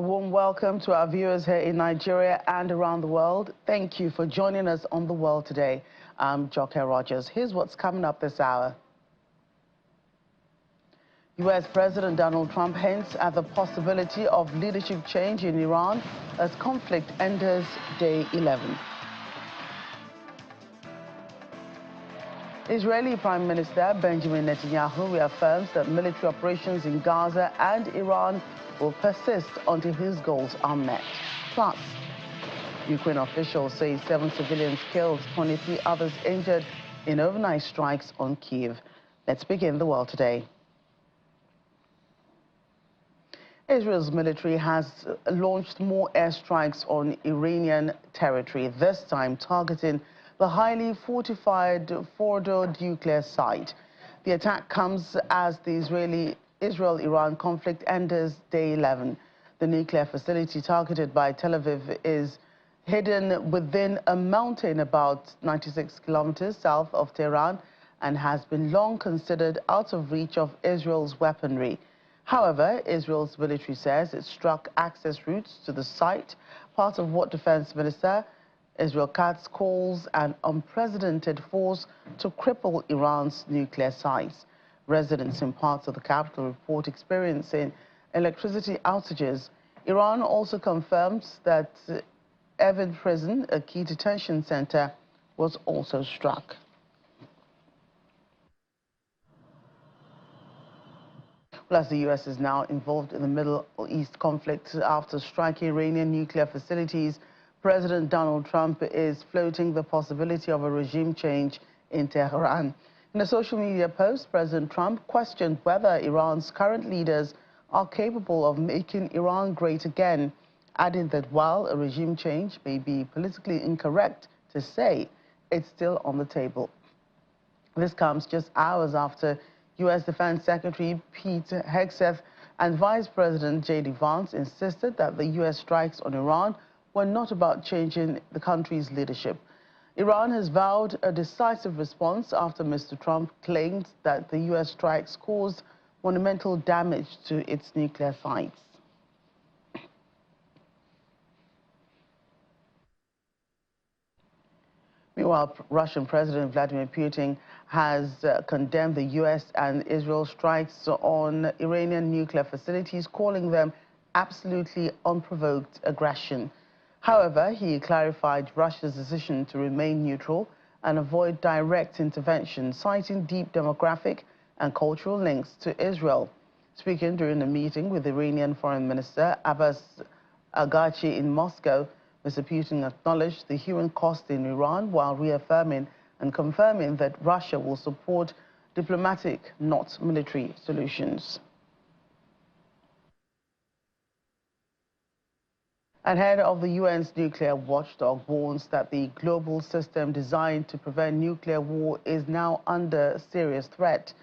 warm welcome to our viewers here in Nigeria and around the world. Thank you for joining us on The World Today. I'm Joke Rogers. Here's what's coming up this hour. U.S. President Donald Trump hints at the possibility of leadership change in Iran as conflict enters day 11. Israeli Prime Minister Benjamin Netanyahu reaffirms that military operations in Gaza and Iran will persist until his goals are met. Plus, Ukraine officials say 7 civilians killed, 23 others injured in overnight strikes on Kiev. Let's begin The World Today. Israel's military has launched more airstrikes on Iranian territory, this time targeting the highly fortified Fordo nuclear site. The attack comes as the Israel-Iran conflict enters day 11. The nuclear facility targeted by Tel Aviv is hidden within a mountain about 96 kilometers south of Tehran and has been long considered out of reach of Israel's weaponry. However, Israel's military says it struck access routes to the site, part of what Defense Minister Israel Katz calls an unprecedented force to cripple Iran's nuclear sites. Residents in parts of the capital report experiencing electricity outages. Iran also confirms that Evin prison, a key detention center, was also struck. Plus, the U.S. is now involved in the Middle East conflict after striking Iranian nuclear facilities. President Donald Trump is floating the possibility of a regime change in Tehran. In a social media post, President Trump questioned whether Iran's current leaders are capable of making Iran great again, adding that while a regime change may be politically incorrect to say, it's still on the table. This comes just hours after U.S. Defense Secretary Pete Hegseth and Vice President J.D. Vance insisted that the U.S. strikes on Iran were not about changing the country's leadership. Iran has vowed a decisive response after Mr. Trump claimed that the U.S. strikes caused monumental damage to its nuclear sites. Meanwhile, Russian President Vladimir Putin has condemned the U.S. and Israel strikes on Iranian nuclear facilities, calling them absolutely unprovoked aggression. However, he clarified Russia's decision to remain neutral and avoid direct intervention, citing deep demographic and cultural links to Israel. Speaking during a meeting with Iranian Foreign Minister Abbas Araghchi in Moscow, Mr. Putin acknowledged the human cost in Iran while reaffirming and confirming that Russia will support diplomatic, not military, solutions. And head of the UN's nuclear watchdog warns that the global system designed to prevent nuclear war is now under serious threat.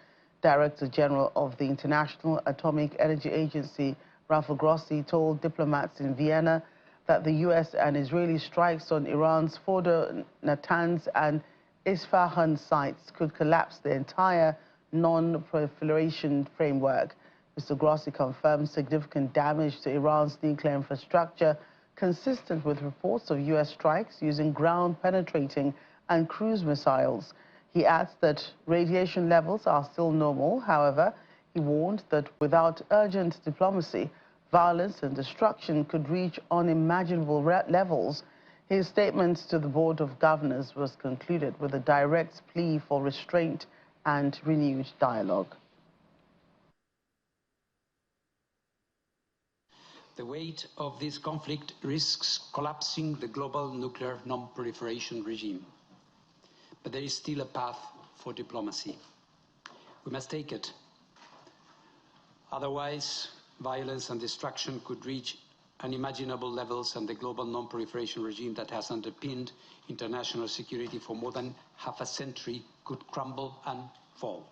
Director General of the International Atomic Energy Agency, Rafael Grossi, told diplomats in Vienna that the U.S. and Israeli strikes on Iran's Fordo, Natanz and Isfahan sites could collapse the entire non-proliferation framework. Mr. Grossi confirmed significant damage to Iran's nuclear infrastructure, consistent with reports of U.S. strikes using ground-penetrating and cruise missiles. He adds that radiation levels are still normal. However, he warned that without urgent diplomacy, violence and destruction could reach unimaginable levels. His statement to the Board of Governors was concluded with a direct plea for restraint and renewed dialogue. The weight of this conflict risks collapsing the global nuclear non-proliferation regime. But there is still a path for diplomacy. We must take it. Otherwise, violence and destruction could reach unimaginable levels, and the global non-proliferation regime that has underpinned international security for more than half a century could crumble and fall.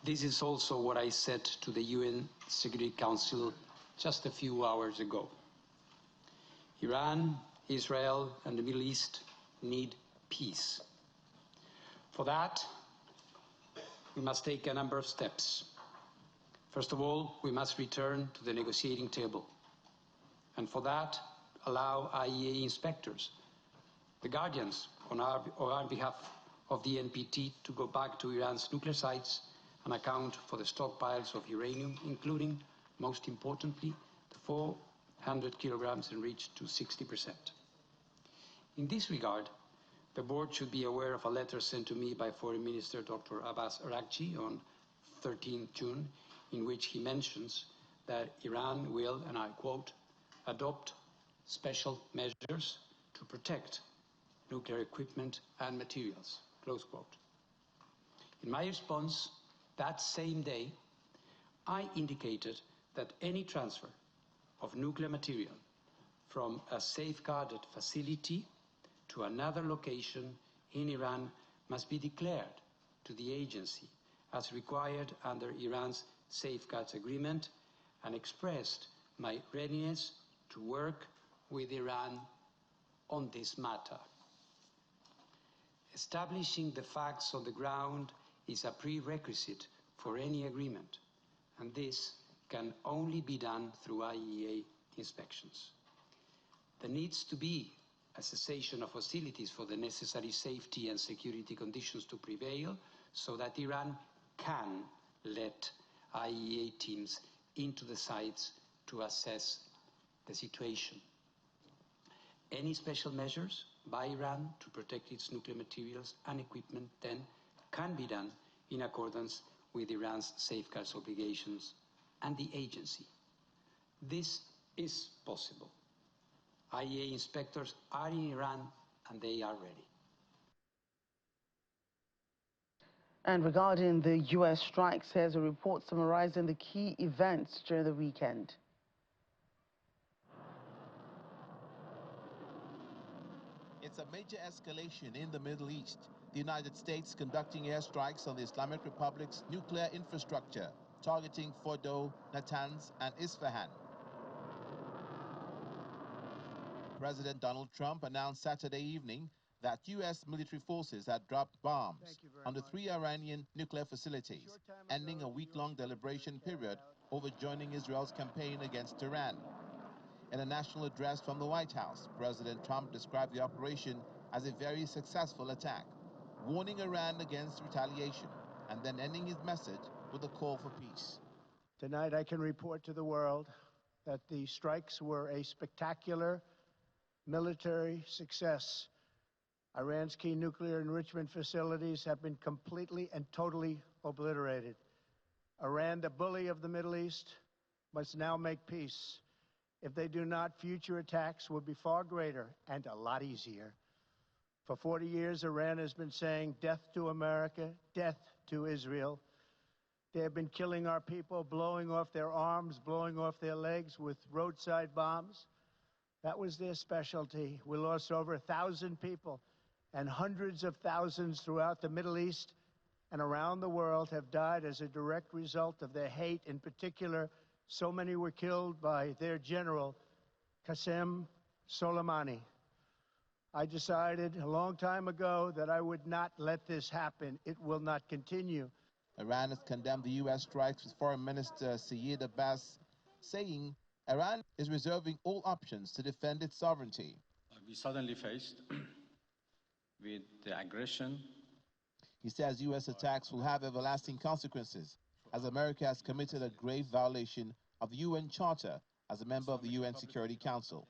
This is also what I said to the UN Security Council just a few hours ago. Iran, Israel, and the Middle East need peace. For that, we must take a number of steps. First of all, we must return to the negotiating table. and for that, allow IAEA inspectors, the guardians on behalf of the NPT, to go back to Iran's nuclear sites and account for the stockpiles of uranium, including, most importantly, the 400 kilograms enriched to 60%. In this regard, the board should be aware of a letter sent to me by Foreign Minister Dr. Abbas Araghchi on 13 June, in which he mentions that Iran will, and I quote, adopt special measures to protect nuclear equipment and materials, close quote. In my response that same day, I indicated that any transfer of nuclear material from a safeguarded facility to another location in Iran must be declared to the agency as required under Iran's Safeguards Agreement, and expressed my readiness to work with Iran on this matter. Establishing the facts on the ground is a prerequisite for any agreement, and this can only be done through IAEA inspections. There needs to be a cessation of hostilities for the necessary safety and security conditions to prevail so that Iran can let IAEA teams into the sites to assess the situation. Any special measures by Iran to protect its nuclear materials and equipment then can be done in accordance with Iran's safeguards obligations and the agency. This is possible. IAEA inspectors are in Iran and they are ready. And regarding the U.S. strikes, here's a report summarizing the key events during the weekend. It's a major escalation in the Middle East. The United States conducting airstrikes on the Islamic Republic's nuclear infrastructure, targeting Fordo, Natanz, and Isfahan. President Donald Trump announced Saturday evening that U.S. military forces had dropped bombs on the 3 Iranian nuclear facilities, ending a week-long deliberation period over joining Israel's campaign against Iran. In a national address from the White House, President Trump described the operation as a very successful attack, warning Iran against retaliation, and then ending his message with a call for peace. Tonight I can report to the world that the strikes were a spectacular military success. Iran's key nuclear enrichment facilities have been completely and totally obliterated. Iran, the bully of the Middle East, must now make peace. If they do not, future attacks will be far greater and a lot easier. For 40 years, Iran has been saying death to America, death to Israel. They have been killing our people, blowing off their arms, blowing off their legs with roadside bombs. That was their specialty. We lost over 1,000 people, and hundreds of thousands throughout the Middle East and around the world have died as a direct result of their hate. In particular, so many were killed by their general, Qasem Soleimani. I decided a long time ago that I would not let this happen. It will not continue. Iran has condemned the U.S. strikes, with Foreign Minister Syed Abbas saying Iran is reserving all options to defend its sovereignty. We suddenly faced with the aggression. He says U.S. attacks will have everlasting consequences, as America has committed a grave violation of the UN Charter as a member of the UN Security Council.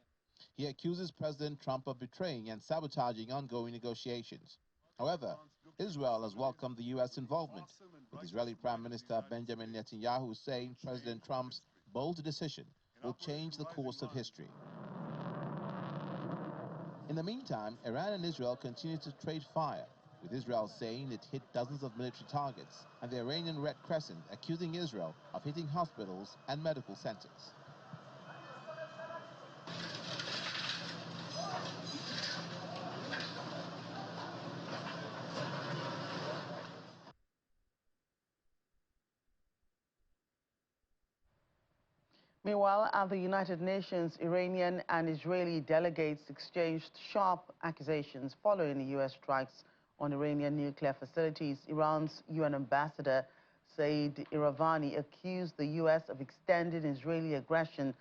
He accuses President Trump of betraying and sabotaging ongoing negotiations. However, Israel has welcomed the U.S. involvement, with Israeli Prime Minister Benjamin Netanyahu saying President Trump's bold decision will change the course of history. In the meantime, Iran and Israel continue to trade fire, with Israel saying it hit dozens of military targets, and the Iranian Red Crescent accusing Israel of hitting hospitals and medical centers. Meanwhile, at the United Nations, Iranian and Israeli delegates exchanged sharp accusations following the U.S. strikes on Iranian nuclear facilities. Iran's UN ambassador, Saeed Iravani, accused the U.S. of extending Israeli aggression.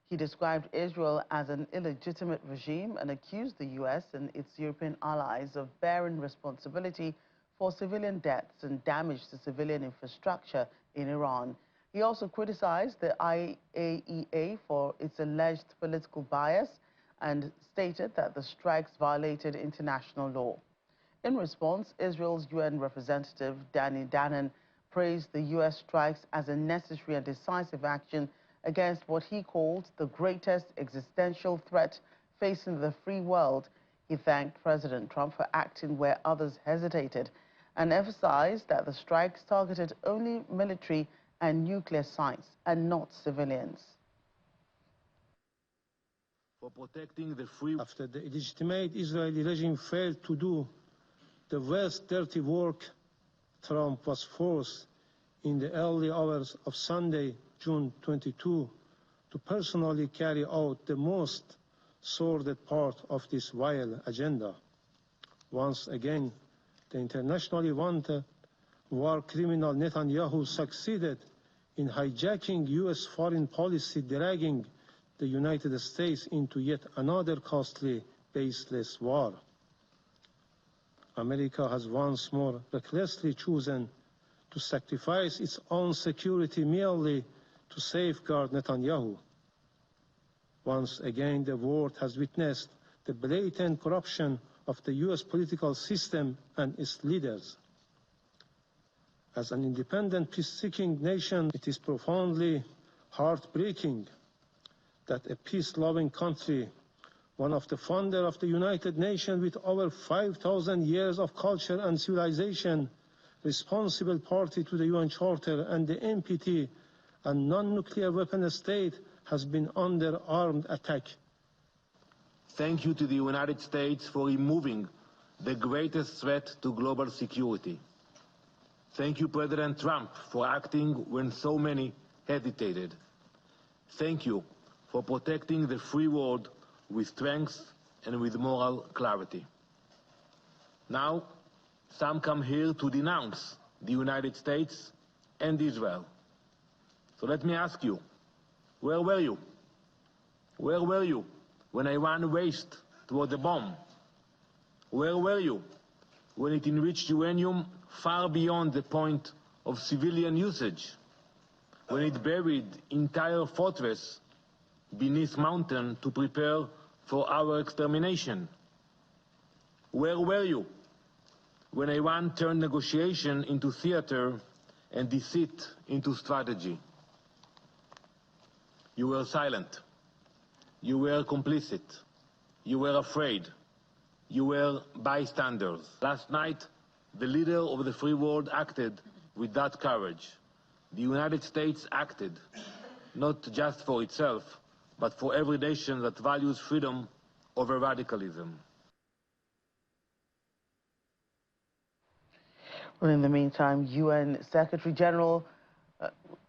He He described Israel as an illegitimate regime and accused the U.S. and its European allies of bearing responsibility for civilian deaths and damage to civilian infrastructure in Iran. He also criticized the IAEA for its alleged political bias and stated that the strikes violated international law. In response, Israel's UN representative, Danny Danon, praised the U.S. strikes as a necessary and decisive action against what he called the greatest existential threat facing the free world. He thanked President Trump for acting where others hesitated and emphasized that the strikes targeted only military and nuclear sites and not civilians. For protecting the free... After the illegitimate Israeli regime failed to do the worst dirty work, Trump was forced in the early hours of Sunday, June 22, to personally carry out the most sordid part of this vile agenda. Once again, the internationally wanted war criminal Netanyahu succeeded in hijacking U.S. foreign policy, dragging the United States into yet another costly, baseless war. America has once more recklessly chosen to sacrifice its own security merely to safeguard Netanyahu. Once again, the world has witnessed the blatant corruption of the U.S. political system and its leaders. As an independent, peace-seeking nation, it is profoundly heartbreaking that a peace-loving country, one of the founders of the United Nations with over 5,000 years of culture and civilization, responsible party to the UN Charter and the NPT, a non-nuclear weapon state, has been under armed attack. Thank you to the United States for removing the greatest threat to global security. Thank you, President Trump, for acting when so many hesitated. Thank you for protecting the free world with strength and with moral clarity. Now, some come here to denounce the United States and Israel. So let me ask you, where were you? Where were you when Iran raced toward the bomb? Where were you when it enriched uranium far beyond the point of civilian usage? When it buried entire fortress beneath mountain to prepare for our extermination? Where were you when Iran turned negotiation into theater and deceit into strategy? You were silent. You were complicit. You were afraid. You were bystanders. Last night, the leader of the free world acted with that courage. The United States acted, not just for itself, but for every nation that values freedom over radicalism. Well, in the meantime, UN Secretary General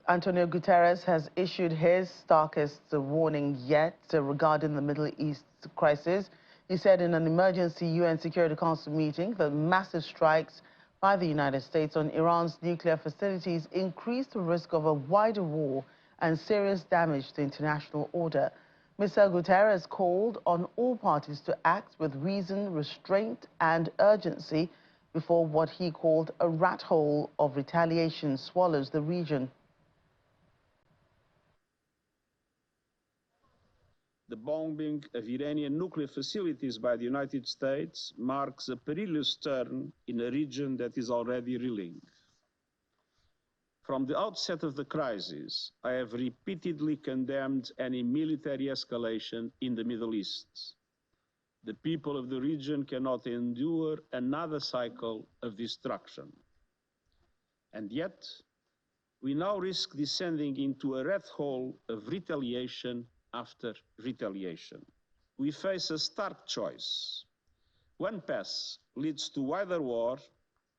Antonio Gutierrez has issued his starkest warning yet regarding the Middle East crisis. He said in an emergency UN Security Council meeting that massive strikes by the United States on Iran's nuclear facilities increase the risk of a wider war and serious damage to international order. Mr. Gutierrez called on all parties to act with reason, restraint and urgency before what he called a rat hole of retaliation swallows the region. The bombing of Iranian nuclear facilities by the United States marks a perilous turn in a region that is already reeling. From the outset of the crisis, I have repeatedly condemned any military escalation in the Middle East. The people of the region cannot endure another cycle of destruction. And yet, we now risk descending into a rat hole of retaliation after retaliation. We face a stark choice. One path leads to wider war,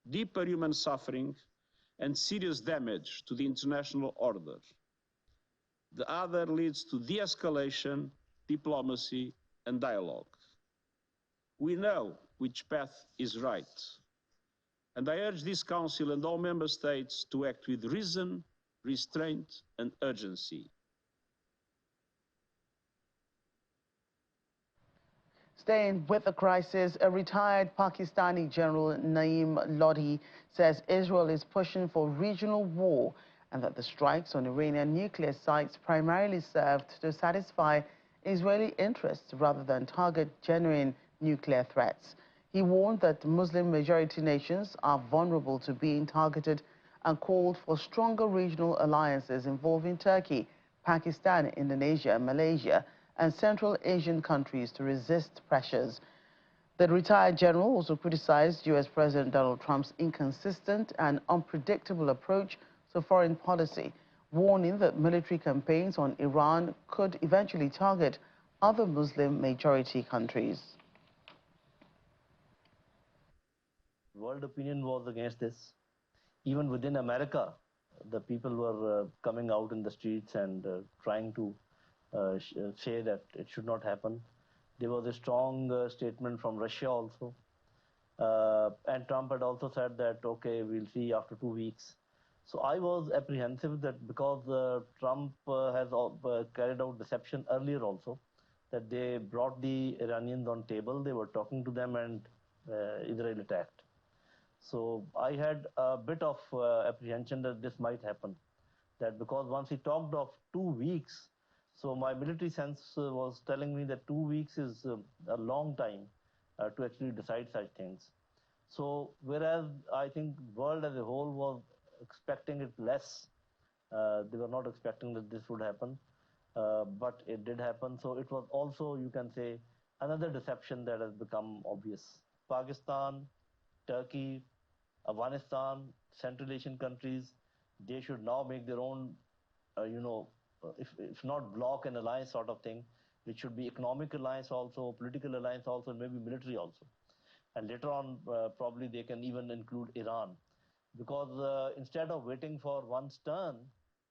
deeper human suffering, and serious damage to the international order. The other leads to de-escalation, diplomacy, and dialogue. We know which path is right. And I urge this Council and all Member States to act with reason, restraint, and urgency. Staying with the crisis, a retired Pakistani general, Naim Lahi, says Israel is pushing for regional war and that the strikes on Iranian nuclear sites primarily served to satisfy Israeli interests rather than target genuine nuclear threats. He warned that Muslim-majority nations are vulnerable to being targeted and called for stronger regional alliances involving Turkey, Pakistan, Indonesia, Malaysia, and Central Asian countries to resist pressures. The retired general also criticized U.S. President Donald Trump's inconsistent and unpredictable approach to foreign policy, warning that military campaigns on Iran could eventually target other Muslim-majority countries. World opinion was against this. Even within America, the people were coming out in the streets and trying to say that it should not happen. There was a strong statement from Russia also. And Trump had also said that, okay, we'll see after 2 weeks. So I was apprehensive that because Trump has carried out deception earlier also, that they brought the Iranians on table, they were talking to them, and Israel attacked. So I had a bit of apprehension that this might happen. That because once he talked of 2 weeks, so my military sense was telling me that 2 weeks is a long time to actually decide such things. So whereas I think world as a whole was expecting it less, they were not expecting that this would happen, but it did happen. So it was also, you can say, another deception that has become obvious. Pakistan, Turkey, Afghanistan, Central Asian countries, they should now make their own, if not bloc and alliance sort of thing, which should be economic alliance also, political alliance also, and maybe military also. And later on, probably they can even include Iran. Because instead of waiting for one's turn,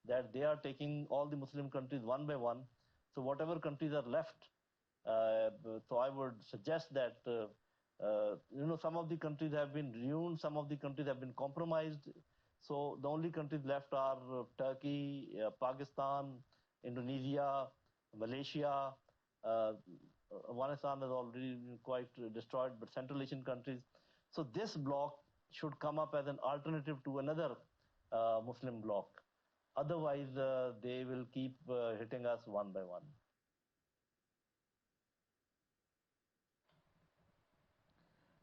that they are taking all the Muslim countries one by one. So whatever countries are left, so I would suggest that some of the countries have been ruined, some of the countries have been compromised. So the only countries left are Turkey, Pakistan, Indonesia, Malaysia. Afghanistan is already quite destroyed, but Central Asian countries. So this bloc should come up as an alternative to another Muslim bloc. Otherwise, they will keep hitting us one by one.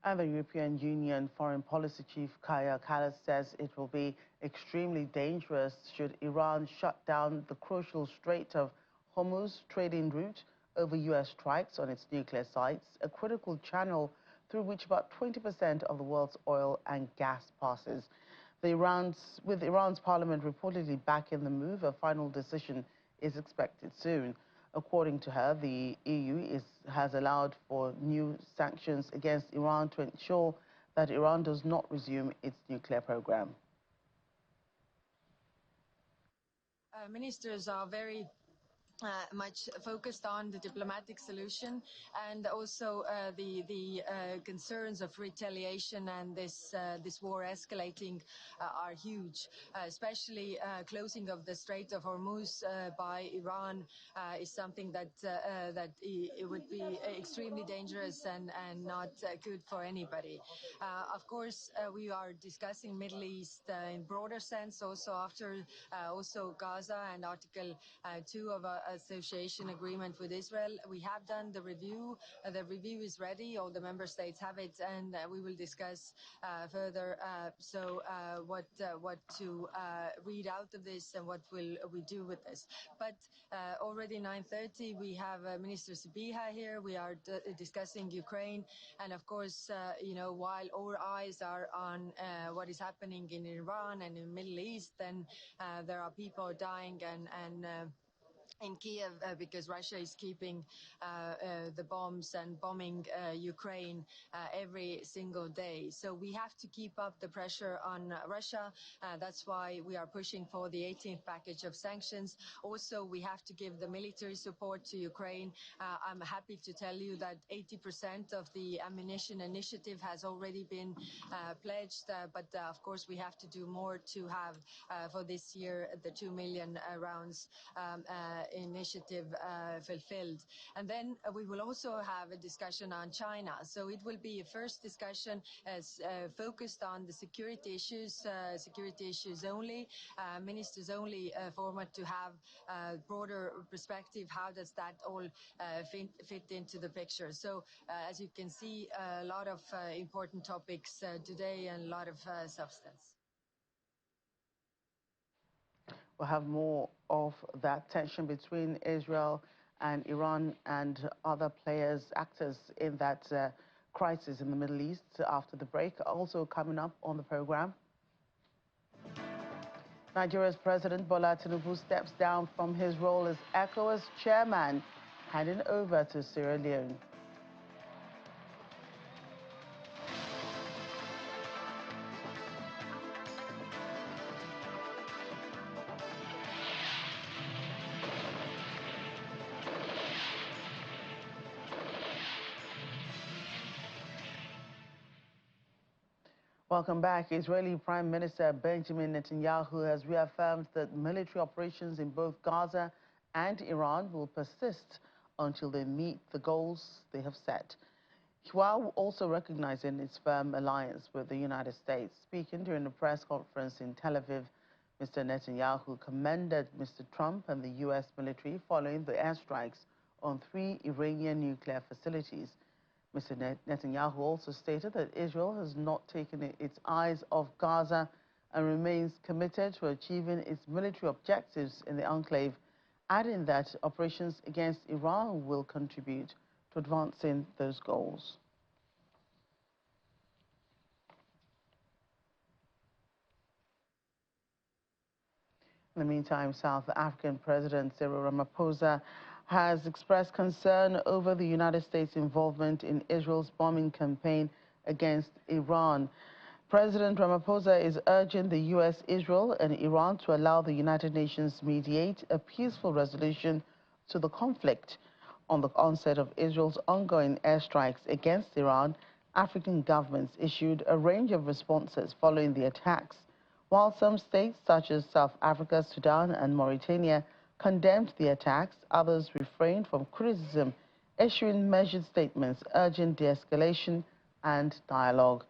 And the European Union Foreign Policy Chief Kaja Kallas says it will be extremely dangerous should Iran shut down the crucial Strait of Hormuz trading route over U.S. strikes on its nuclear sites, a critical channel through which about 20% of the world's oil and gas passes. With Iran's parliament reportedly backing the move, a final decision is expected soon. According to her, the EU has allowed for new sanctions against Iran to ensure that Iran does not resume its nuclear program. Ministers are very much focused on the diplomatic solution and also the concerns of retaliation and this war escalating are huge. Especially closing of the Strait of Hormuz by Iran is something that it would be extremely dangerous and not good for anybody. Of course, we are discussing Middle East in broader sense, also after also Gaza and Article 2 of association agreement with Israel. We have done the review. The review is ready. All the member states have it, and we will discuss further. What to read out of this and what will we do with this. But already 9:30, we have Minister Sibiha here. We are discussing Ukraine, and of course, while our eyes are on what is happening in Iran and in the Middle East, then there are people dying and in Kiev because Russia is keeping the bombs and bombing Ukraine every single day. So we have to keep up the pressure on Russia. That's why we are pushing for the 18th package of sanctions. Also, we have to give the military support to Ukraine. I'm happy to tell you that 80% of the ammunition initiative has already been pledged, but of course we have to do more to have for this year the 2 million rounds initiative fulfilled. And then we will also have a discussion on China. So it will be a first discussion as focused on the security issues only, ministers only format to have a broader perspective. How does that all fit into the picture? So as you can see, a lot of important topics today and a lot of substance. We'll have more of that tension between Israel and Iran and other players, actors in that crisis in the Middle East after the break. Also coming up on the program, Nigeria's President Bola Tinubu steps down from his role as ECOWAS chairman, handing over to Sierra Leone. Welcome back. Israeli Prime Minister Benjamin Netanyahu has reaffirmed that military operations in both Gaza and Iran will persist until they meet the goals they have set, while also recognizing its firm alliance with the United States. Speaking during a press conference in Tel Aviv, Mr. Netanyahu commended Mr. Trump and the U.S. military following the airstrikes on 3 Iranian nuclear facilities. Mr. Netanyahu also stated that Israel has not taken its eyes off Gaza and remains committed to achieving its military objectives in the enclave, adding that operations against Iran will contribute to advancing those goals. In the meantime, South African President Cyril Ramaphosa has expressed concern over the United States' involvement in Israel's bombing campaign against Iran. President Ramaphosa is urging the U.S., Israel, and Iran to allow the United Nations mediate a peaceful resolution to the conflict. On the onset of Israel's ongoing airstrikes against Iran, African governments issued a range of responses following the attacks. While some states, such as South Africa, Sudan, and Mauritania, condemned the attacks, others refrained from criticism, issuing measured statements urging de-escalation and dialogue.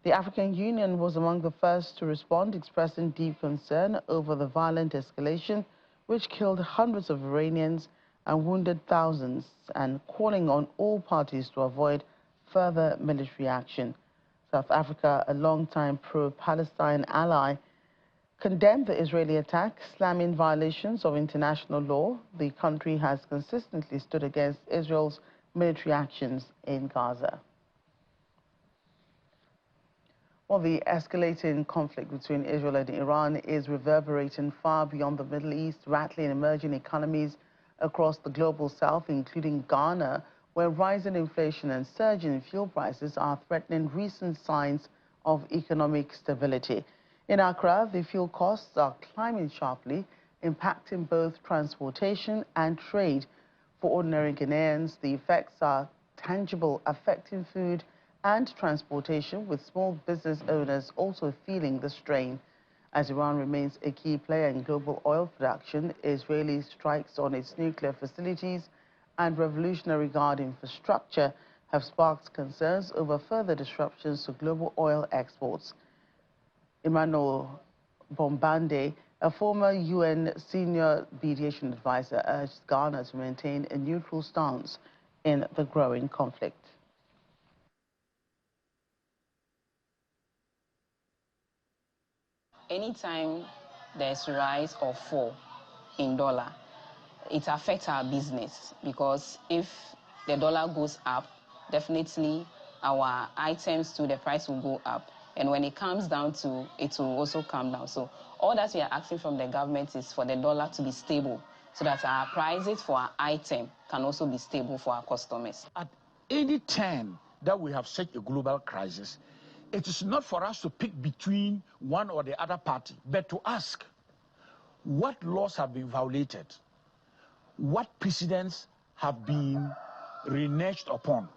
The African Union was among the first to respond, expressing deep concern over the violent escalation, which killed hundreds of Iranians and wounded thousands, and calling on all parties to avoid further military action. South Africa, a longtime pro-Palestine ally, condemned the Israeli attack, slamming violations of international law. The country has consistently stood against Israel's military actions in Gaza. Well, the escalating conflict between Israel and Iran is reverberating far beyond the Middle East, rattling emerging economies across the global south, including Ghana, where rising inflation and surging fuel prices are threatening recent signs of economic stability. In Accra, the fuel costs are climbing sharply, impacting both transportation and trade. For ordinary Ghanaians, the effects are tangible, affecting food and transportation, with small business owners also feeling the strain. As Iran remains a key player in global oil production, Israeli strikes on its nuclear facilities and Revolutionary Guard infrastructure have sparked concerns over further disruptions to global oil exports. Emmanuel Bombande, a former UN senior mediation advisor, urged Ghana to maintain a neutral stance in the growing conflict. Anytime there's rise or fall in dollar, it affects our business, because if the dollar goes up, definitely our items too, the price will go up. And when it comes down to, it will also come down. So all that we are asking from the government is for the dollar to be stable, so that our prices for our item can also be stable for our customers. At any time that we have such a global crisis, it is not for us to pick between one or the other party, but to ask what laws have been violated, what precedents have been reneged upon,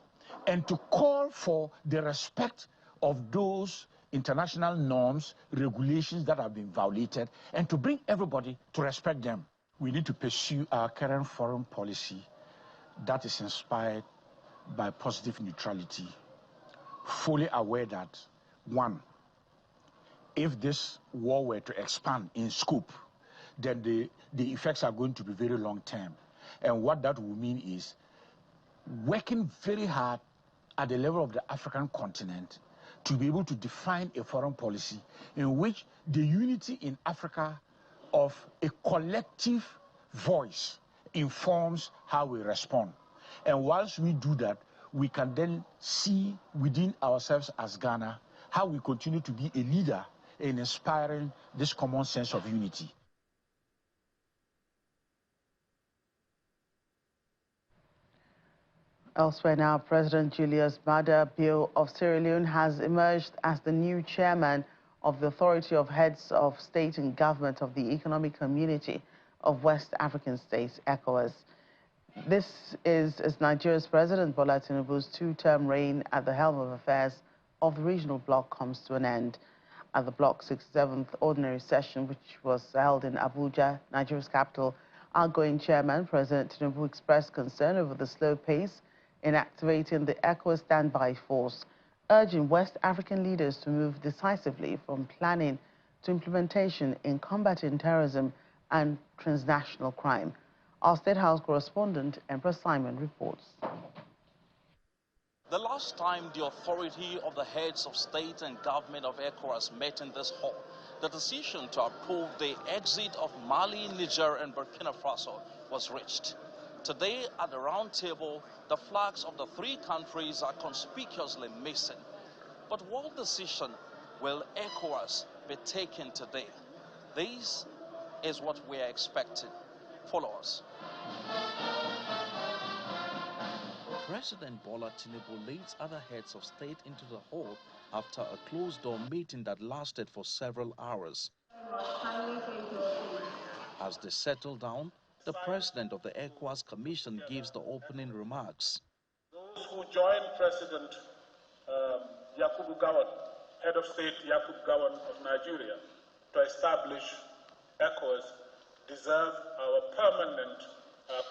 and to call for the respect of those international norms, regulations that have been violated, and to bring everybody to respect them. we need to pursue our current foreign policy that is inspired by positive neutrality, fully aware that, one, if this war were to expand in scope, then the effects are going to be very long term. And what that will mean is working very hard at the level of the African continent to be able to define a foreign policy in which the unity in Africa of a collective voice informs how we respond. And once we do that, we can then see within ourselves as Ghana how we continue to be a leader in inspiring this common sense of unity. Elsewhere now, President Julius Maada Bio of Sierra Leone has emerged as the new chairman of the Authority of Heads of State and Government of the Economic Community of West African States, ECOWAS. This is as Nigeria's President Bola Tinubu's two-term reign at the helm of affairs of the regional bloc comes to an end. At the bloc's 67th ordinary session, which was held in Abuja, Nigeria's capital, outgoing chairman President Tinubu expressed concern over the slow pace in activating the ECOWAS standby force, urging West African leaders to move decisively from planning to implementation in combating terrorism and transnational crime. Our State House correspondent, Empress Simon, reports. The last time the authority of the heads of state and government of ECOWAS met in this hall, the decision to approve the exit of Mali, Niger, and Burkina Faso was reached. Today, at the round table, the flags of the three countries are conspicuously missing. But what decision will ECOWAS be taking today? This is what we are expecting. Follow us. President Bola Tinubu leads other heads of state into the hall after a closed-door meeting that lasted for several hours. As they settle down, the president of the ECOWAS Commission gives the opening remarks. Those who joined President Yakubu Gowon, head of state Yakubu Gowon of Nigeria, to establish ECOWAS deserve our permanent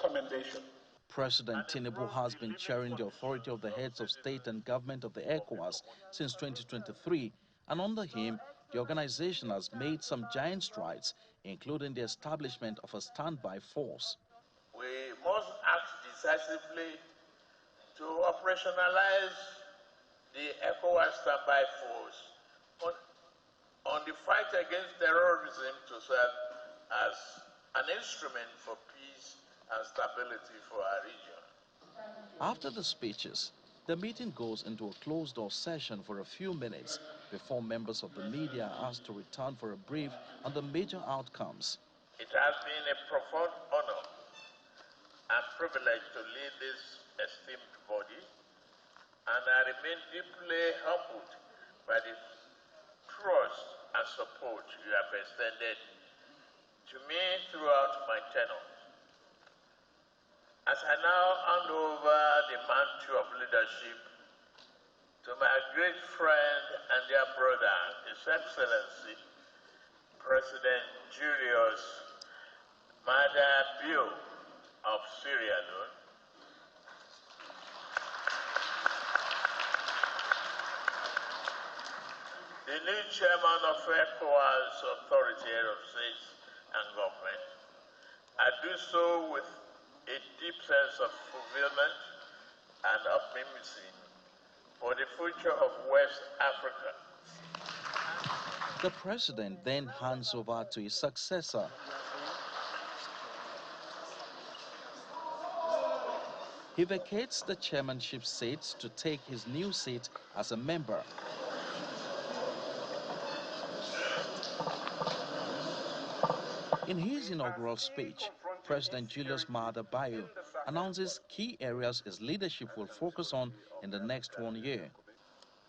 commendation. President Tinubu has been chairing the authority of the heads of state and government of the ECOWAS since 2023, and under him, the organization has made some giant strides, including the establishment of a standby force. We must act decisively to operationalize the ECOWAS standby force on the fight against terrorism to serve as an instrument for peace and stability for our region. After the speeches, the meeting goes into a closed-door session for a few minutes before members of the media are asked to return for a brief on the major outcomes. It has been a profound honor and privilege to lead this esteemed body, and I remain deeply humbled by the trust and support you have extended to me throughout my tenure. As I now hand over the mantle of leadership to my great friend and dear brother, His Excellency, President Julius Maada Bio of Sierra Leone, the new chairman of ECOWAS Authority of States and Government, I do so with a deep sense of fulfillment and optimism for the future of West Africa. The president then hands over to his successor. He vacates the chairmanship seat to take his new seat as a member. In his inaugural speech, President Julius Maada Bio announces key areas his leadership will focus on in the next 1 year.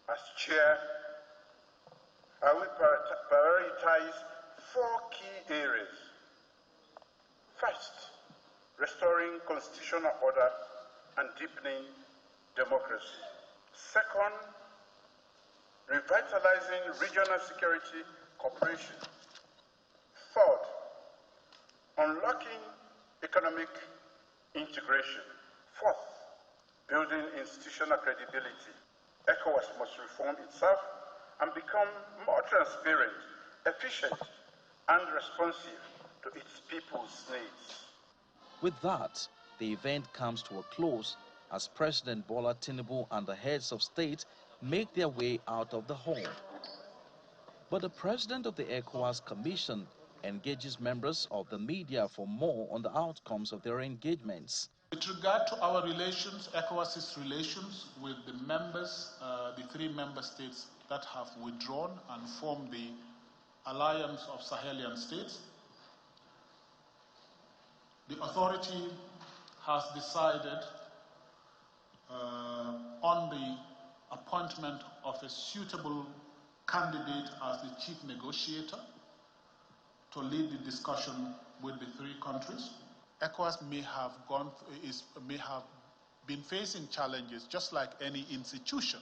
As chair, I will prioritize 4 key areas. First, restoring constitutional order and deepening democracy. Second, revitalizing regional security cooperation. Third, unlocking unlocking economic integration. Fourth, building institutional credibility. ECOWAS must reform itself and become more transparent, efficient, and responsive to its people's needs. With that, the event comes to a close as President Bola Tinubu and the heads of state make their way out of the hall. But the president of the ECOWAS Commission engages members of the media for more on the outcomes of their engagements. With regard to our relations, ECOWAS's relations with the members, the 3 member states that have withdrawn and formed the Alliance of Sahelian States, the authority has decided on the appointment of a suitable candidate as the chief negotiator to lead the discussion with the 3 countries. ECOWAS may have been facing challenges just like any institution,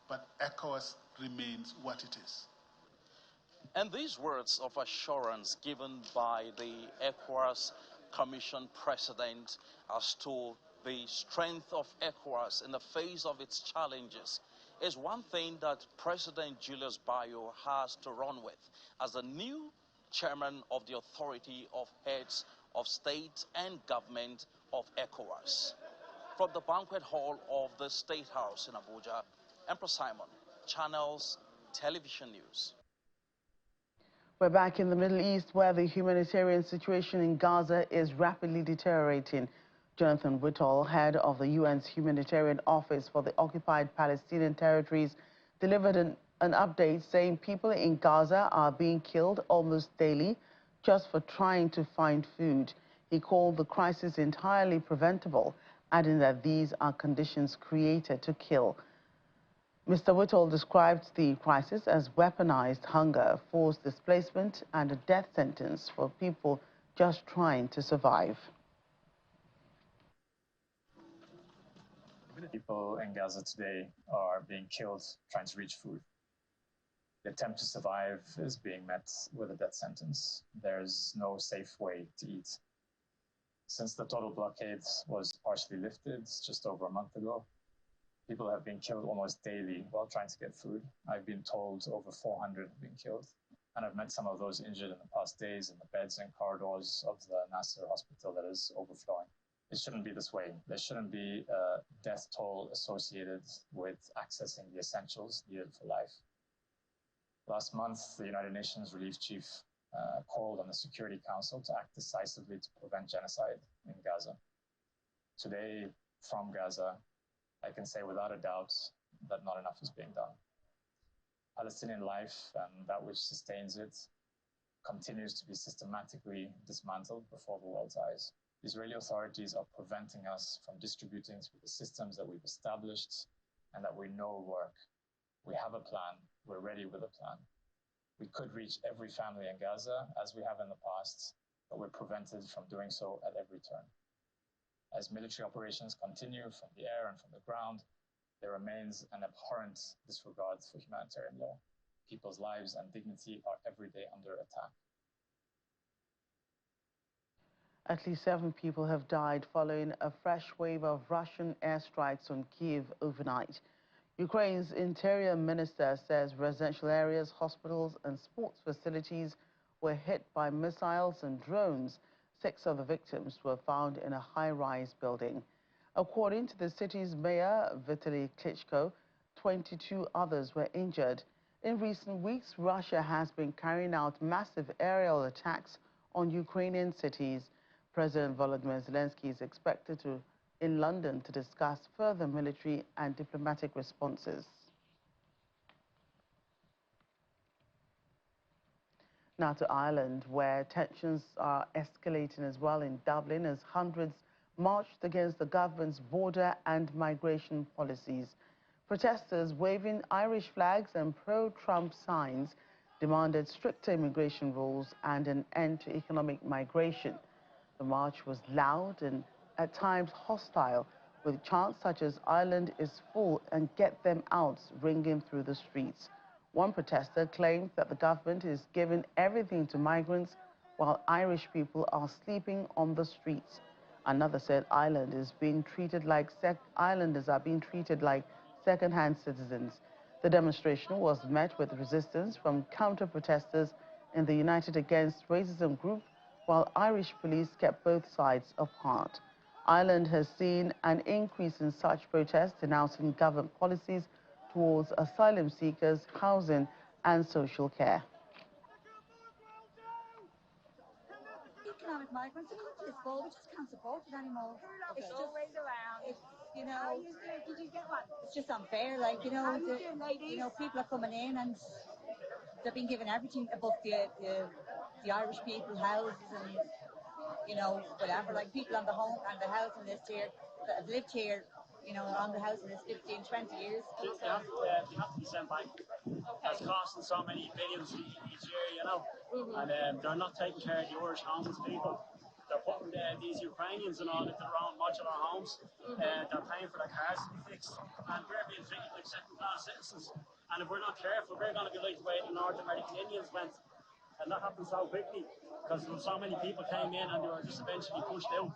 but ECOWAS remains what it is. And these words of assurance given by the ECOWAS Commission President as to the strength of ECOWAS in the face of its challenges is one thing that President Julius Bayo has to run with as the new chairman of the Authority of Heads of State and Government of ECOWAS. From the banquet hall of the State House in Abuja, Emperor Simon, Channels Television News. We're back in the Middle East, where the humanitarian situation in Gaza is rapidly deteriorating. Jonathan Whittle, head of the UN's Humanitarian Office for the Occupied Palestinian Territories, delivered an update saying people in Gaza are being killed almost daily just for trying to find food. He called the crisis entirely preventable, adding that these are conditions created to kill. Mr. Whittle described the crisis as weaponized hunger, forced displacement, and a death sentence for people just trying to survive. People in Gaza today are being killed trying to reach food. The attempt to survive is being met with a death sentence. There's no safe way to eat. Since the total blockade was partially lifted just over a month ago, people have been killed almost daily while trying to get food. I've been told over 400 have been killed. And I've met some of those injured in the past days in the beds and corridors of the Nasser hospital that is overflowing. It shouldn't be this way. There shouldn't be a death toll associated with accessing the essentials needed for life. Last month, the United Nations Relief Chief called on the Security Council to act decisively to prevent genocide in Gaza. Today, from Gaza, I can say without a doubt that not enough is being done. Palestinian life and that which sustains it continues to be systematically dismantled before the world's eyes. The Israeli authorities are preventing us from distributing through the systems that we've established and that we know work. We have a plan. We're ready with a plan. We could reach every family in Gaza, as we have in the past, but we're prevented from doing so at every turn. As military operations continue from the air and from the ground, there remains an abhorrent disregard for humanitarian law. People's lives and dignity are every day under attack. At least 7 people have died following a fresh wave of Russian airstrikes on Kiev overnight. Ukraine's interior minister says residential areas, hospitals and sports facilities were hit by missiles and drones. 6 of the victims were found in a high-rise building. According to the city's mayor, Vitaly Klitschko, 22 others were injured. In recent weeks, Russia has been carrying out massive aerial attacks on Ukrainian cities. President Volodymyr Zelensky is expected in London to discuss further military and diplomatic responses. Now to Ireland, where tensions are escalating as well in Dublin as hundreds marched against the government's border and migration policies. Protesters waving Irish flags and pro-Trump signs demanded stricter immigration rules and an end to economic migration. The march was loud and at times hostile, with chants such as "Ireland is full" and "Get them out" ringing through the streets. One protester claimed that the government is giving everything to migrants while Irish people are sleeping on the streets. Another said islanders are being treated like second-hand citizens. The demonstration was met with resistance from counter-protesters in the United Against Racism group, while Irish police kept both sides apart. Ireland has seen an increase in such protests denouncing government policies towards asylum seekers, housing and social care. Economic migrants, the country is full. We just can't support it anymore. It's just ways around. It's just unfair. Like people are coming in and they're being given everything above the Irish people, houses and whatever. Like people on the housing list here that have lived here, on the housing list 15, 20 years. They have to be sent back. That's costing so many billions each year, and they're not taking care of the Irish homeless people. They're putting these Ukrainians and all into their own modular homes. They're paying for their cars to be fixed, and we're being treated like second-class citizens. And if we're not careful, we're going to be like the way the North American Indians went. And that happened so quickly because so many people came in and they were just eventually pushed out.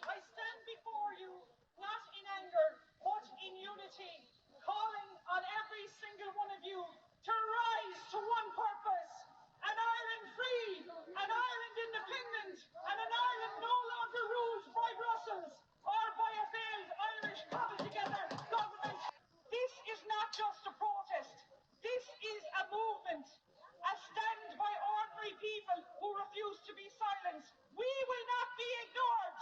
I stand before you not in anger, but in unity, calling on every single one of you to rise to one purpose: an Ireland free, an Ireland independent, and an Ireland no longer ruled by Brussels or by a failed Irish cobbled-together government. This is not just a protest. This is a movement, a stand by ordinary people who refuse to be silenced. We will not be ignored.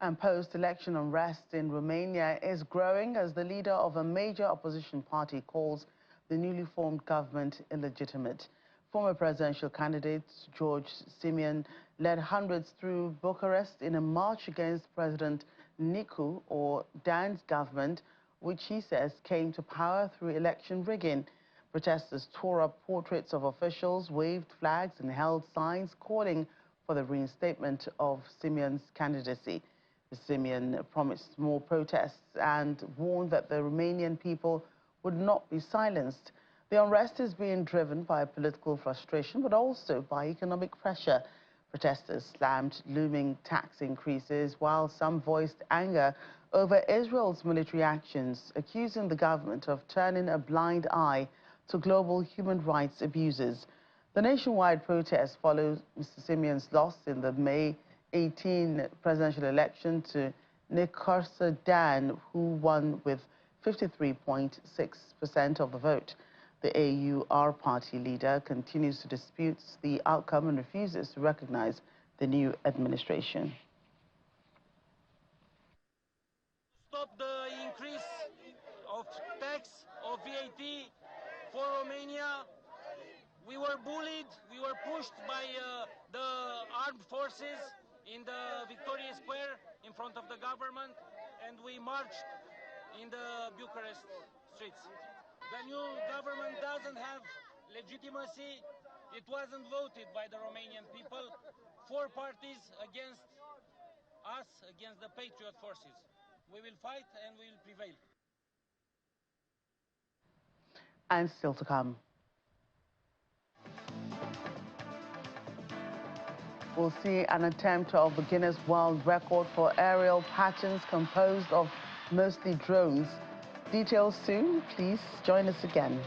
And post-election unrest in Romania is growing as the leader of a major opposition party calls the newly formed government illegitimate. Former presidential candidate George Simeon led hundreds through Bucharest in a march against President Nicu or Dan's government, which he says came to power through election rigging. Protesters tore up portraits of officials, waved flags and held signs calling for the reinstatement of Simeon's candidacy. Simeon promised more protests and warned that the Romanian people would not be silenced. The unrest is being driven by political frustration, but also by economic pressure. Protesters slammed looming tax increases, while some voiced anger over Israel's military actions, accusing the government of turning a blind eye to global human rights abuses. The nationwide protest follows Mr. Simeon's loss in the May 18 presidential election to Nicolae Dan, who won with 53.6% of the vote. The AUR party leader continues to dispute the outcome and refuses to recognize the new administration. Stop the increase of tax, of VAT for Romania. We were bullied, we were pushed by the armed forces in the Victoria Square in front of the government, and we marched in the Bucharest streets. The new government doesn't have legitimacy. It wasn't voted by the Romanian people. 4 parties against us, against the patriot forces. We will fight and we will prevail. And still to come. We'll see an attempt of the Guinness World Record for aerial patterns composed of mostly drones. Details soon. Please join us again.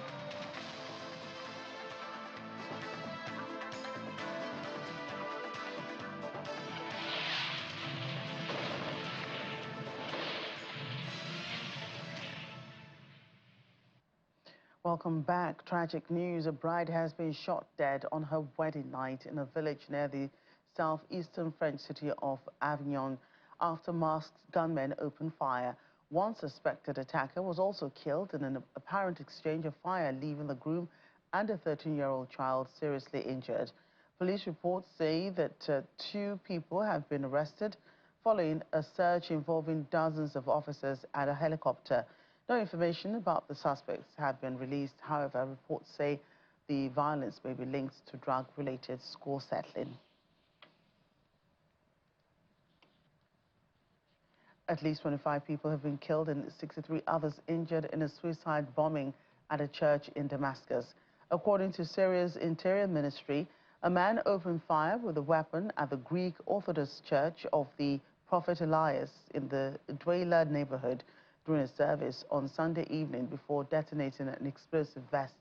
Welcome back. Tragic news. A bride has been shot dead on her wedding night in a village near the southeastern French city of Avignon after masked gunmen opened fire. One suspected attacker was also killed in an apparent exchange of fire, leaving the groom and a 13-year-old child seriously injured. Police reports say that 2 people have been arrested following a search involving dozens of officers and a helicopter. No information about the suspects have been released. However, reports say the violence may be linked to drug-related score settling. At least 25 people have been killed and 63 others injured in a suicide bombing at a church in Damascus. According to Syria's Interior Ministry, a man opened fire with a weapon at the Greek Orthodox Church of the Prophet Elias in the Dwayla neighborhood during a service on Sunday evening before detonating an explosive vest.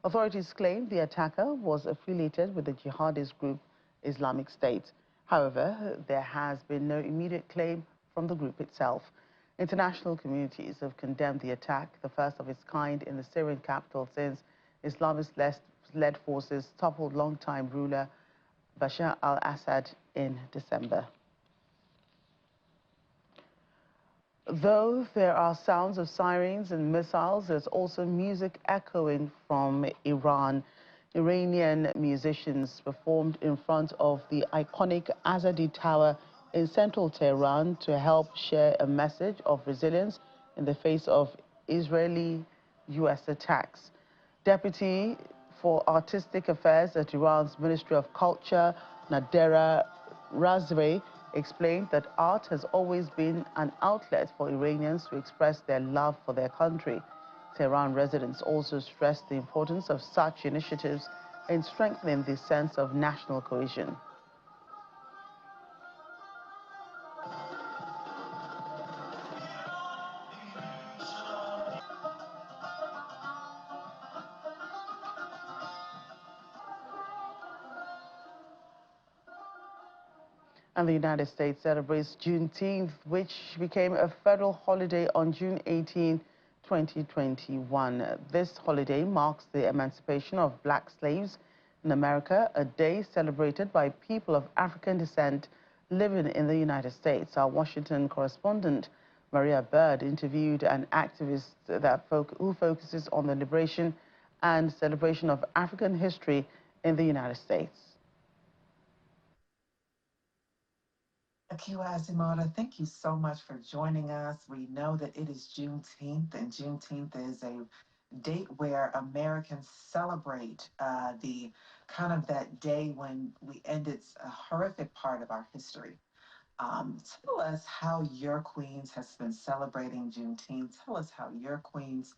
Authorities claim the attacker was affiliated with the jihadist group Islamic State. However, there has been no immediate claim from the group itself. International communities have condemned the attack, the first of its kind in the Syrian capital since Islamist-led forces toppled longtime ruler Bashar al-Assad in December. Though there are sounds of sirens and missiles, there's also music echoing from Iran. Iranian musicians performed in front of the iconic Azadi Tower in central Tehran to help share a message of resilience in the face of Israeli-U.S. attacks. Deputy for Artistic Affairs at Iran's Ministry of Culture, Nadera Razveh, explained that art has always been an outlet for Iranians to express their love for their country. Tehran residents also stressed the importance of such initiatives in strengthening the sense of national cohesion. And the United States celebrates Juneteenth, which became a federal holiday on June 18, 2021. This holiday marks the emancipation of black slaves in America, a day celebrated by people of African descent living in the United States. Our Washington correspondent, Maria Bird, interviewed an activist who focuses on the liberation and celebration of African history in the United States. Akiwa Azimota, thank you so much for joining us. We know that it is Juneteenth, and Juneteenth is a date where Americans celebrate the kind of that day when we ended a horrific part of our history. Tell us how your Queens has been celebrating Juneteenth. Tell us how your Queens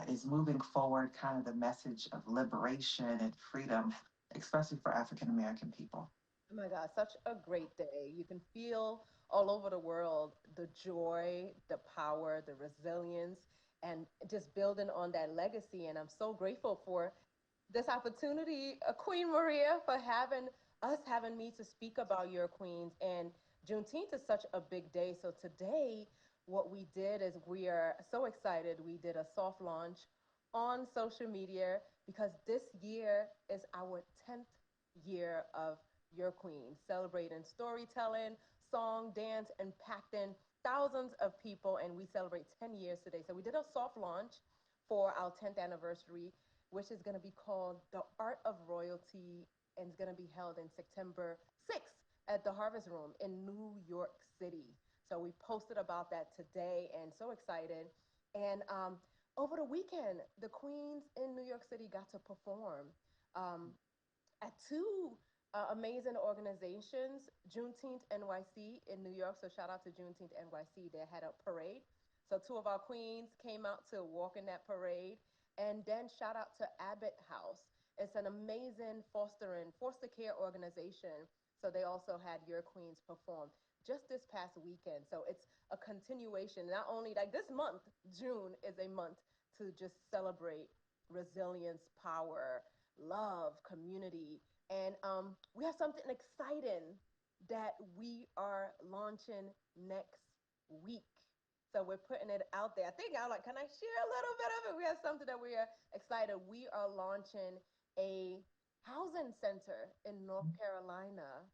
is moving forward, kind of the message of liberation and freedom, especially for African American people. Oh my God, such a great day. You can feel all over the world the joy, the power, the resilience, and just building on that legacy. And I'm so grateful for this opportunity, Queen Maria, for having me to speak about your queens. And Juneteenth is such a big day. So today, what we did is we are so excited. We did a soft launch on social media because this year is our 10th year of your queen, celebrating storytelling, song, dance, impacting thousands of people, and we celebrate 10 years today. So we did a soft launch for our 10th anniversary, which is going to be called The Art of Royalty, and it's going to be held in September 6th at the Harvest Room in New York City. So we posted about that today, and so excited. And over the weekend, the queens in New York City got to perform at two amazing organizations, Juneteenth NYC in New York. So shout out to Juneteenth NYC. They had a parade. So two of our queens came out to walk in that parade. And then shout out to Abbott House. It's an amazing foster care organization. So they also had your queens perform just this past weekend. So it's a continuation. Not only like this month, June is a month to just celebrate resilience, power, love, community. And we have something exciting that we are launching next week. So we're putting it out there. I think I'm like, can I share a little bit of it? We have something that we are excited. We are launching a housing center in North Carolina,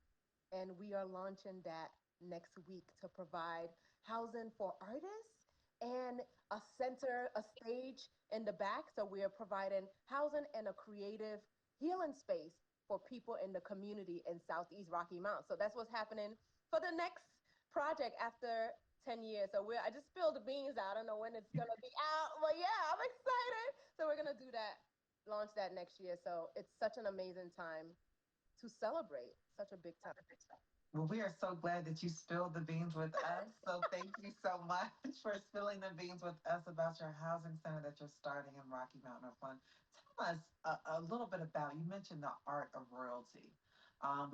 and we are launching that next week to provide housing for artists and a center, a stage in the back. So we are providing housing and a creative healing space for people in the community in Southeast Rocky Mount. So that's what's happening for the next project after 10 years. So I just spilled the beans out. I don't know when it's going to be out, but yeah, I'm excited. So we're going to do that, launch that next year. So it's such an amazing time to celebrate, such a big time. Well, we are so glad that you spilled the beans with us. So thank you so much for spilling the beans with us about your housing center that you're starting in Rocky Mount, North Carolina. Tell us a little bit about, you mentioned the art of royalty.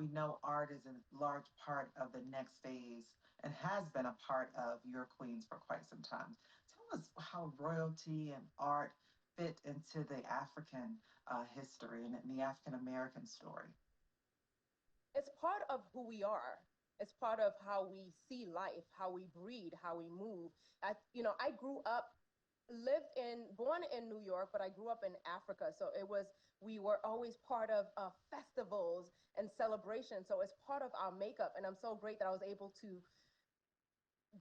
We know art is a large part of the next phase and has been a part of your Queens for quite some time. Tell us how royalty and art fit into the African history and the African American story. It's part of who we are. It's part of how we see life, how we breathe, how we move. I grew up, born in New York, but I grew up in Africa. So we were always part of festivals and celebrations. So it's part of our makeup. And I'm so great that I was able to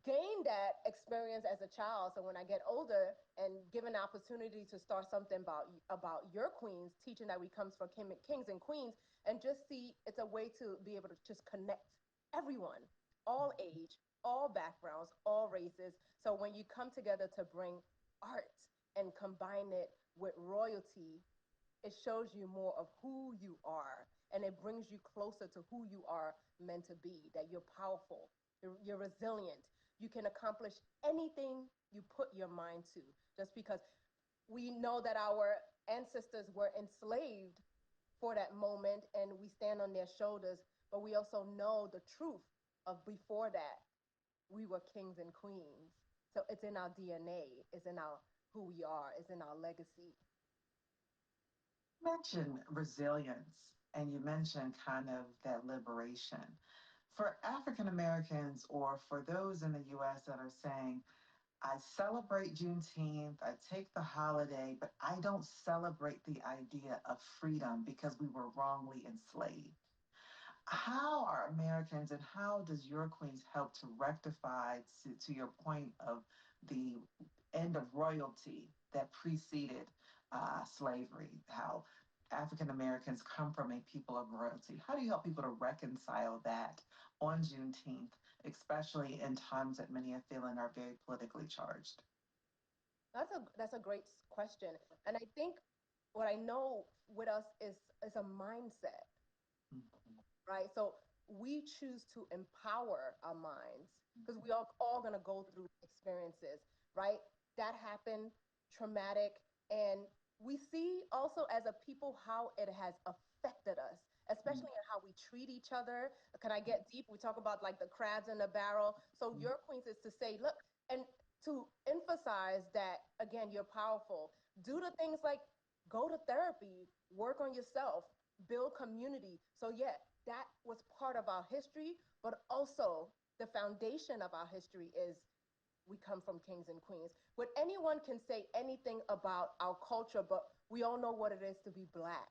gain that experience as a child. So when I get older and given the opportunity to start something about your Queens, teaching that we comes from kings and queens, and just see it's a way to be able to just connect everyone, all age, all backgrounds, all races. So when you come together to bring art and combine it with royalty, it shows you more of who you are, and it brings you closer to who you are meant to be, that you're powerful, you're resilient, you can accomplish anything you put your mind to, just because we know that our ancestors were enslaved for that moment and we stand on their shoulders, but we also know the truth of before that we were kings and queens. So it's in our DNA, it's in our who we are, it's in our legacy. You mentioned resilience and you mentioned kind of that liberation. For African Americans or for those in the US that are saying, I celebrate Juneteenth, I take the holiday, but I don't celebrate the idea of freedom because we were wrongly enslaved. How are Americans and how does your Queens help to rectify, to your point of the end of royalty that preceded slavery, how African Americans come from a people of royalty? How do you help people to reconcile that on Juneteenth, especially in times that many are feeling are very politically charged? That's a great question. And I think what I know with us is a mindset. Right? So we choose to empower our minds because we are all going to go through experiences, right? That happened, traumatic. And we see also as a people how it has affected us, especially in how we treat each other. Can I get deep? We talk about like the crabs in the barrel. So your Queens is to say, look, and to emphasize that, again, you're powerful. Do the things like go to therapy, work on yourself, build community. So yeah, that was part of our history, but also the foundation of our history is we come from kings and queens. But anyone can say anything about our culture, but we all know what it is to be Black.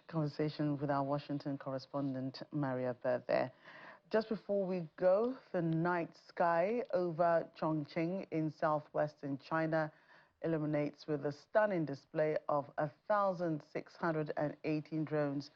Conversation with our Washington correspondent, Maria Bird there. Just before we go, the night sky over Chongqing in southwestern China illuminates with a stunning display of 1,618 drones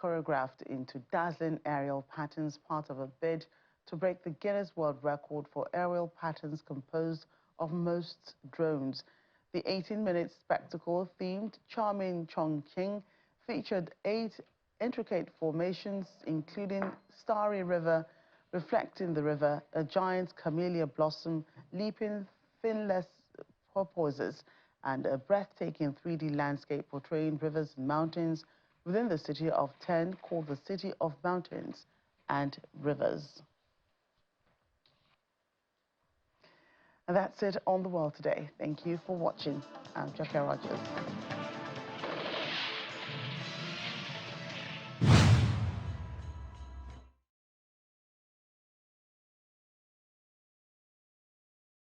choreographed into dazzling aerial patterns, part of a bid to break the Guinness World Record for aerial patterns composed of most drones. The 18-minute spectacle themed Charming Chongqing featured 8 intricate formations, including Starry River, reflecting the river, a giant camellia blossom leaping finless porpoises, and a breathtaking 3D landscape portraying rivers and mountains within the city of 10 called the City of Mountains and Rivers. And that's it on The World Today. Thank you for watching. I'm Jackie Rogers.